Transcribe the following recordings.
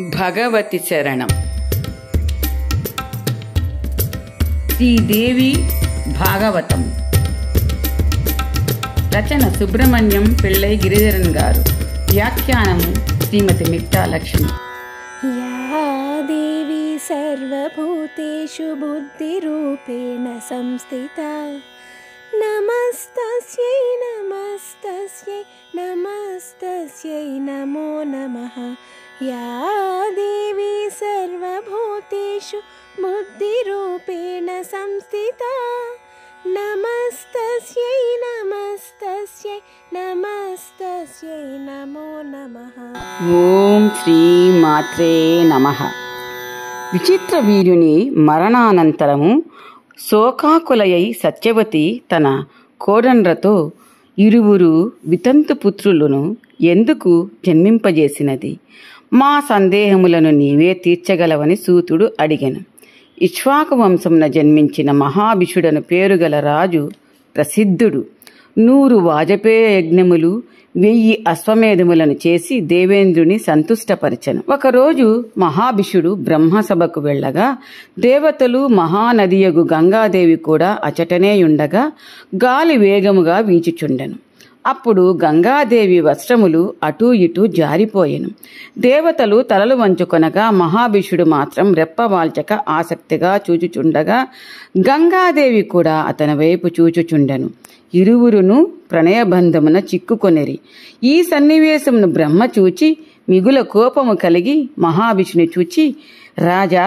భగవతి శరణం. శ్రీదేవి భాగవతం. రచన సుబ్రహ్మణ్యం పిళ్ళై గిరిధరన్ గారు. వ్యాఖ్యానము శ్రీమతి మిట్టా లక్ష్మి. యా దేవి సర్వభూతేషు బుద్ధిరూపేణ సంస్థితా నమస్తస్యై నమస్తస్యై నమస్తస్యై నమో నమః. యా దేవి సర్వభూతేషు బుద్ధిరూపేణ సంస్థితా నమస్తస్యై నమస్తస్యై నమస్తస్యై నమో నమః. ఓం శ్రీ మాత్రే నమః. విచిత్ర వీర్యుని మరణానంతరము శోకాకులయై సత్యవతి తన కోడండ్రతో ఇరువురు వితంతు పుత్రులను ఎందుకు జన్మింపజేసినది? మా సందేహములను నీవే తీర్చగలవని సూతుడు అడిగెను. ఇక్ష్వాకు వంశమున జన్మించిన మహాభిషుడను పేరుగల రాజు ప్రసిద్ధుడు. 100 వాజపేయ యజ్ఞములు 1000 అశ్వమేధములను చేసి దేవేంద్రుని సంతుష్టపరచెను. ఒకరోజు మహాభిషుడు బ్రహ్మసభకు వెళ్ళగా దేవతలు మహానదియగు గంగాదేవి కూడా అచటనే ఉండగా గాలి వేగముగా వీచుచుండెను. అప్పుడు గంగాదేవి వస్త్రములు అటూ ఇటూ జారిపోయెను. దేవతలు తలలు వంచుకొనగా మహాభిషుడు మాత్రం రెప్పవాల్చక ఆసక్తిగా చూచుచుండగా గంగాదేవి కూడా అతని వైపు చూచుచుండెను. ఇరువురును ప్రణయబంధమున చిక్కుకొనిరి. ఈ సన్నివేశమును బ్రహ్మ చూచి మిగుల కోపము కలిగి మహావిష్ణుని చూచి, రాజా,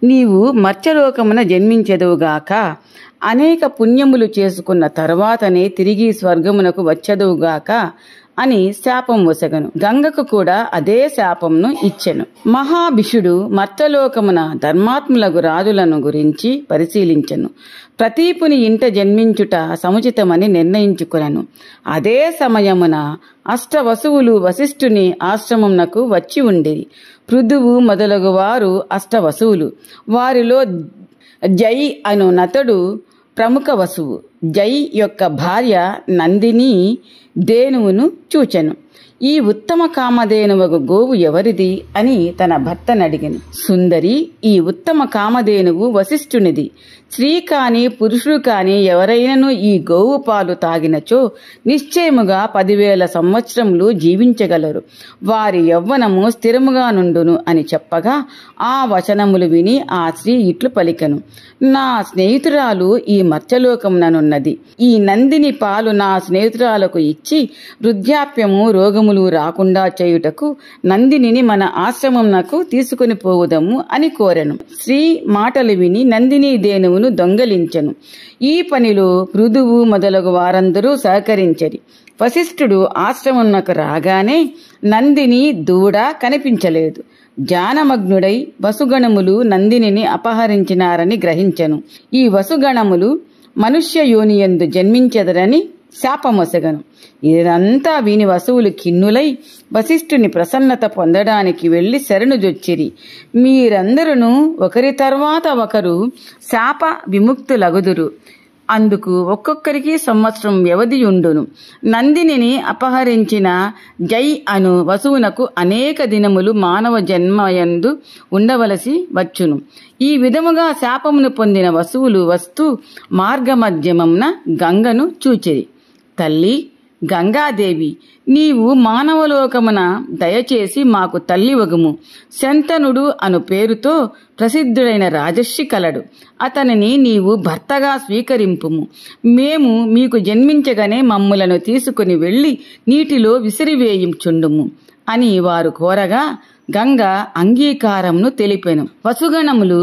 నీవు మర్త్యలోకమున జన్మించెదవుగాక, అనేక పుణ్యములు చేసుకున్న తర్వాతనే తిరిగి స్వర్గమునకు వచ్చెదవుగాక అని శాపం వసగను. గంగకు కూడా అదే శాపంను ఇచ్చెను. మహాభిషుడు మర్త్యలోకమున ధర్మాత్ములకు రాజులను గురించి పరిశీలించెను. ప్రతీపుని ఇంట జన్మించుట సముచితమని నిర్ణయించుకొనెను. అదే సమయమున అష్టవసువులు వశిష్ఠుని ఆశ్రమమునకు వచ్చి ఉండిరి. పృథువు మొదలగు వారు అష్టవసువులు. వారిలో జై అను నతుడు ప్రముఖ వసువు. జై యొక్క భార్య నందిని దేనువును చూచెను. ఈ ఉత్తమ కామధేనువగు గోవు ఎవరిది అని తన భర్తను అడిగెను. సుందరి, ఈ ఉత్తమ కామధేనువు వశిష్ఠునిది. స్త్రీ కాని పురుషుడు కాని ఎవరైనను ఈ గోవు పాలు తాగినచో నిశ్చయముగా 10,000 సంవత్సరములు జీవించగలరు. వారి యవ్వనము స్థిరముగా నుండును అని చెప్పగా ఆ వచనములు విని ఆ స్త్రీ ఇట్లు పలికెను. నా స్నేహితురాలు ఈ మర్త్యలోకముననున్నది. ఈ నందిని పాలు నా స్నేహితురాలకు ఇచ్చి వృద్ధాప్యము రోగములు రాకుండా చేయుటకు నందినిని మన ఆశ్రమమునకు తీసుకుని పోవుదము అని కోరెను. స్త్రీ మాటలు విని నందిని దేనువును దొంగలించెను. ఈ పనిలో పృథువు మొదలగు వారందరూ సహకరించరి. వశిష్ఠుడు ఆశ్రమమునకు రాగానే నందిని దూడ కనిపించలేదు. జానమగ్నుడై వసుగణములు నందినిని అపహరించినారని గ్రహించెను. ఈ వసుగణములు మనుష్య యోనియందు జన్మించెదరని శాపమొసగను. ఇదంతా విని వసువులు ఖిన్నులై వశిష్ఠుని ప్రసన్నత పొందడానికి వెళ్లి శరణుజొచ్చిరి. మీరందరూ ఒకరి తర్వాత ఒకరు శాప విముక్తులగుదురు. అందుకు ఒక్కొక్కరికి సంవత్సరం వ్యవధి ఉండును. నందినిని అపహరించిన జై అను వసువునకు అనేక దినములు మానవ జన్మయందు ఉండవలసి వచ్చును. ఈ విధముగా శాపమును పొందిన వసువులు వస్తూ మార్గమధ్యమమున గంగను చూచిరి. తల్లి గంగాదేవి, నీవు మానవలోకమున దయచేసి మాకు తల్లి వగుము. శంతనుడు అను పేరుతో ప్రసిద్ధుడైన రాజర్షి కలడు. అతనిని నీవు భర్తగా స్వీకరింపుము. మేము మీకు జన్మించగానే మమ్ములను తీసుకుని వెళ్లి నీటిలో విసిరివేయించుండుము అని వారు కోరగా గంగ అంగీకారమును తెలిపెను. వసుగణములు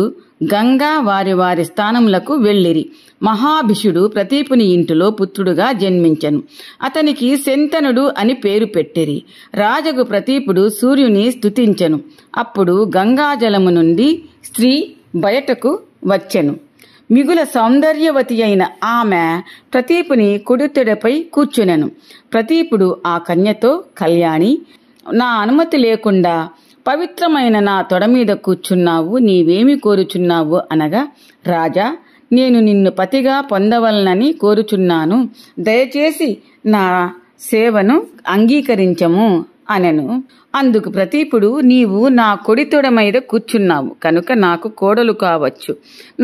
గంగా వారి వారి స్థానములకు వెళ్ళిరి. మహాభిషుడు ప్రతీపుని ఇంటిలో పుత్రుడుగా జన్మించెను. అతనికి శంతనుడు అని పేరు పెట్టిరి. రాజగు ప్రతీపుడు సూర్యుని స్తుతించెను. అప్పుడు గంగాజలము నుండి స్త్రీ బయటకు వచ్చెను. మిగుల సౌందర్యవతి అయిన ఆమె ప్రతీపుని కుడితొడపై కూర్చునెను. ప్రతీపుడు ఆ కన్యతో, కళ్యాణి, నా అనుమతి లేకుండా పవిత్రమైన నా తొడ మీద కూర్చున్నావు, నీవేమి కోరుచున్నావు అనగా, రాజా, నేను నిన్ను పతిగా పొందవలనని కోరుచున్నాను. దయచేసి నా సేవను అంగీకరించము అనెను. అందుకు ప్రతీపుడు, నీవు నా కొడితొడ మీద కూర్చున్నావు కనుక నాకు కోడలు కావచ్చు.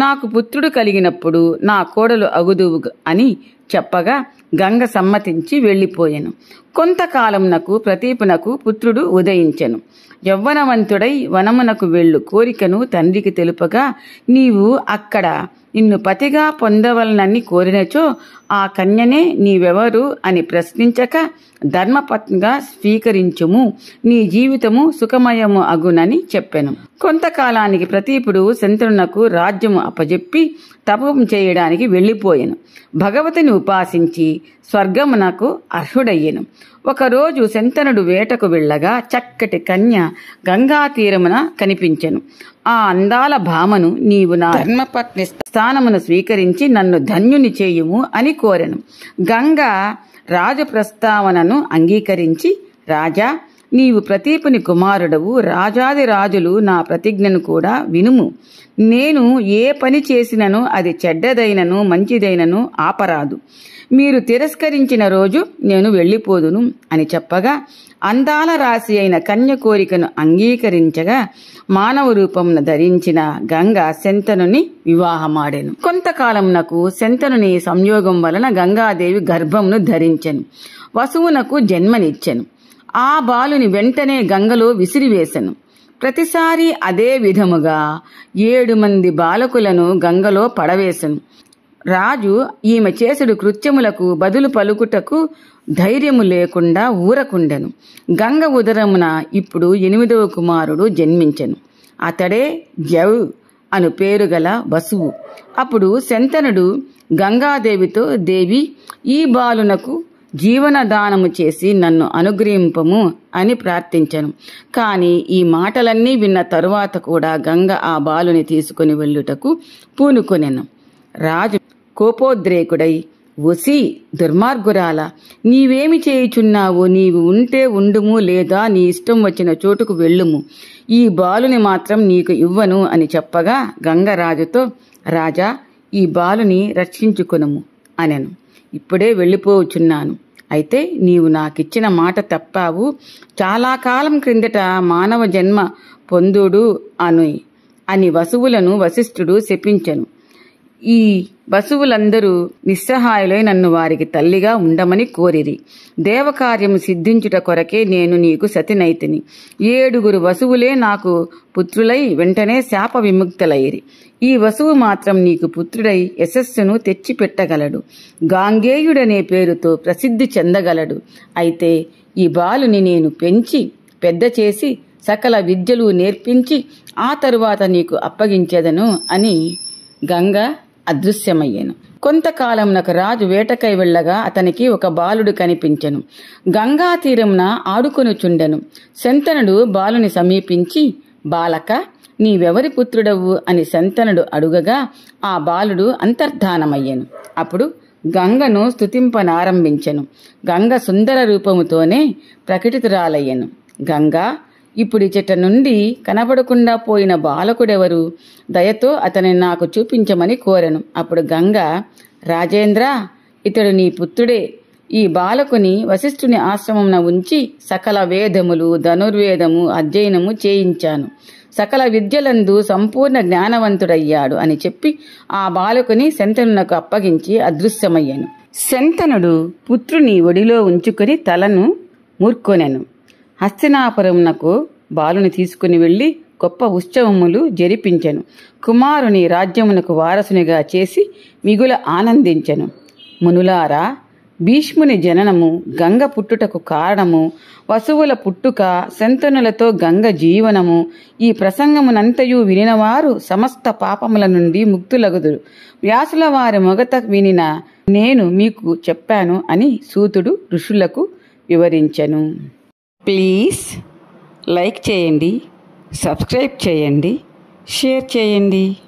నాకు పుత్రుడు కలిగినప్పుడు నా కోడలు అగుదువు అని చెప్పగా గంగ సమ్మతించి వెళ్ళిపోయెను. కొంతకాలంనకు ప్రతీపునకు పుత్రుడు ఉదయించెను. యవ్వనవంతుడై వనమునకు వెళ్ళు కోరికను తండ్రికి తెలుపగా, నీవు అక్కడ నిన్ను పతిగా పొందవలనని కోరినచో ఆ కన్యనే నీవెవరు అని ప్రశ్నించక ధర్మపత్నిగా స్వీకరించుము, నీ జీవితము సుఖమయము అగునని చెప్పెను. కొంతకాలానికి ప్రతీపుడు శంతనునకు రాజ్యము అప్పజెప్పి తపం చేయడానికి వెళ్ళిపోయెను. భగవతిని ఉపాసించి స్వర్గమునకు అర్హుడయ్యెను. ఒకరోజు శంతనుడు వేటకు వెళ్ళగా చక్కటి కన్య గంగా తీరమున కనిపించెను. ఆ అందాల భామను, నీవు నా ధర్మపత్ని స్థానమును స్వీకరించి నన్ను ధన్యుని చేయుము అని కోరెను. గంగ రాజు ప్రస్తావనను అంగీకరించి, రాజా, నీవు ప్రతీపుని కుమారుడవు, రాజాది రాజులు నా ప్రతిజ్ఞను కూడా వినుము. నేను ఏ పని చేసినను అది చెడ్డదైనను మంచిదైనను ఆపరాదు. మీరు తిరస్కరించిన రోజు నేను వెళ్ళిపోదును అని చెప్పగా అందాల రాశి అయిన కన్య కోరికను అంగీకరించగా మానవ రూపమును ధరించిన గంగ శంతనుని వివాహమాడెను. కొంతకాలమునకు శంతనుని సంయోగం వలన గంగాదేవి గర్భమును ధరించెను. వసువునకు జన్మనిచ్చెను. ఆ బాలుని వెంటనే గంగలో విసిరివేశెను. ప్రతిసారి అదే విధముగా 7 మంది బాలకులను గంగలో పడవేశెను. రాజు ఈమె చేసుడు కృత్యములకు బదులు పలుకుటకు ధైర్యము లేకుండా ఊరకుండెను. గంగ ఉదరమున ఇప్పుడు 8వ కుమారుడు జన్మించెను. అతడే జౌ అను పేరుగల వసువు. అప్పుడు శంతనుడు గంగాదేవితో, దేవి, ఈ బాలునకు జీవనదానము చేసి నన్ను అనుగ్రహింపము అని ప్రార్థించెను. కాని ఈ మాటలన్నీ విన్న తరువాత కూడా గంగ ఆ బాలుని తీసుకుని వెళ్ళుటకు పూనుకొనెను. రాజు కోపోద్రేకుడై, ఒసి దుర్మార్గురాల, నీవేమి చేయుచున్నావు? నీవు ఉంటే ఉండుము, లేదా నీ ఇష్టం వచ్చిన చోటుకు వెళ్ళుము. ఈ బాలుని మాత్రం నీకు ఇవ్వను అని చెప్పగా గంగరాజుతో, రాజా, ఈ బాలుని రక్షించుకొనుము అనెను. ఇప్పుడే వెళ్ళిపోవచ్చున్నాను. అయితే నీవు నాకిచ్చిన మాట తప్పావు. చాలా కాలం క్రిందట మానవ జన్మ పొందుడు అని వసువులను వశిష్ఠుడు శపించెను. ఈ వసువులందరూ నిస్సహాయులై నన్ను వారికి తల్లిగా ఉండమని కోరిరి. దేవకార్యము సిద్ధించుట కొరకే నేను నీకు సతినైతిని. 7 వసువులే నాకు పుత్రులై వెంటనే శాప విముక్తులైరి. ఈ వసువు మాత్రం నీకు పుత్రుడై యశస్సును తెచ్చిపెట్టగలడు. గాంగేయుడనే పేరుతో ప్రసిద్ధి చెందగలడు. అయితే ఈ బాలుని నేను పెంచి పెద్ద చేసి సకల విద్యలు నేర్పించి ఆ తరువాత నీకు అప్పగించెదను అని గంగ అదృశ్యమయ్యెను. కొంతకాలంనకు రాజు వేటకై వెళ్ళగా అతనికి ఒక బాలుడు కనిపించెను. గంగా తీరమున ఆడుకొనుచుండెను. శంతనుడు బాలుని సమీపించి, బాలక, నీవెవరి పుత్రుడవు అని శంతనుడు అడుగగా ఆ బాలుడు అంతర్ధానమయ్యెను. అప్పుడు గంగను స్తుతింపనారంభించెను. గంగ సుందర రూపముతోనే ప్రకటితురాలయ్యెను. గంగా, ఇప్పుడిచట నుండి కనబడకుండా పోయిన బాలకుడెవరు? దయతో అతని నాకు చూపించమని కోరెను. అప్పుడు గంగ, రాజేంద్ర, ఇతడు నీ పుత్రుడే. ఈ బాలకుని వశిష్ఠుని ఆశ్రమమున ఉంచి సకల వేదములు, ధనుర్వేదము అధ్యయనము చేయించాను. సకల విద్యలందు సంపూర్ణ జ్ఞానవంతుడయ్యాడు అని చెప్పి ఆ బాలకుని శంతనునకు అప్పగించి అదృశ్యమయ్యాను. శంతనుడు పుత్రుని ఒడిలో ఉంచుకొని తలను మూర్కొనెను. హస్తినాపురమునకు బాలుని తీసుకుని వెళ్లి గొప్ప ఉత్సవములు జరిపించెను. కుమారుని రాజ్యమునకు వారసునిగా చేసి మిగుల ఆనందించెను. మునులారా, భీష్ముని జననము, గంగ పుట్టుటకు కారణము, వసువుల పుట్టుక, శంతనులతో గంగ జీవనము, ఈ ప్రసంగమునంతయు వినినవారు సమస్త పాపముల నుండి ముక్తులగుదురు. వ్యాసుల వారి మొగత వినిన నేను మీకు చెప్పాను అని సూతుడు ఋషులకు వివరించెను. ప్లీజ్ లైక్ చేయండి, సబ్స్క్రైబ్ చేయండి, షేర్ చేయండి.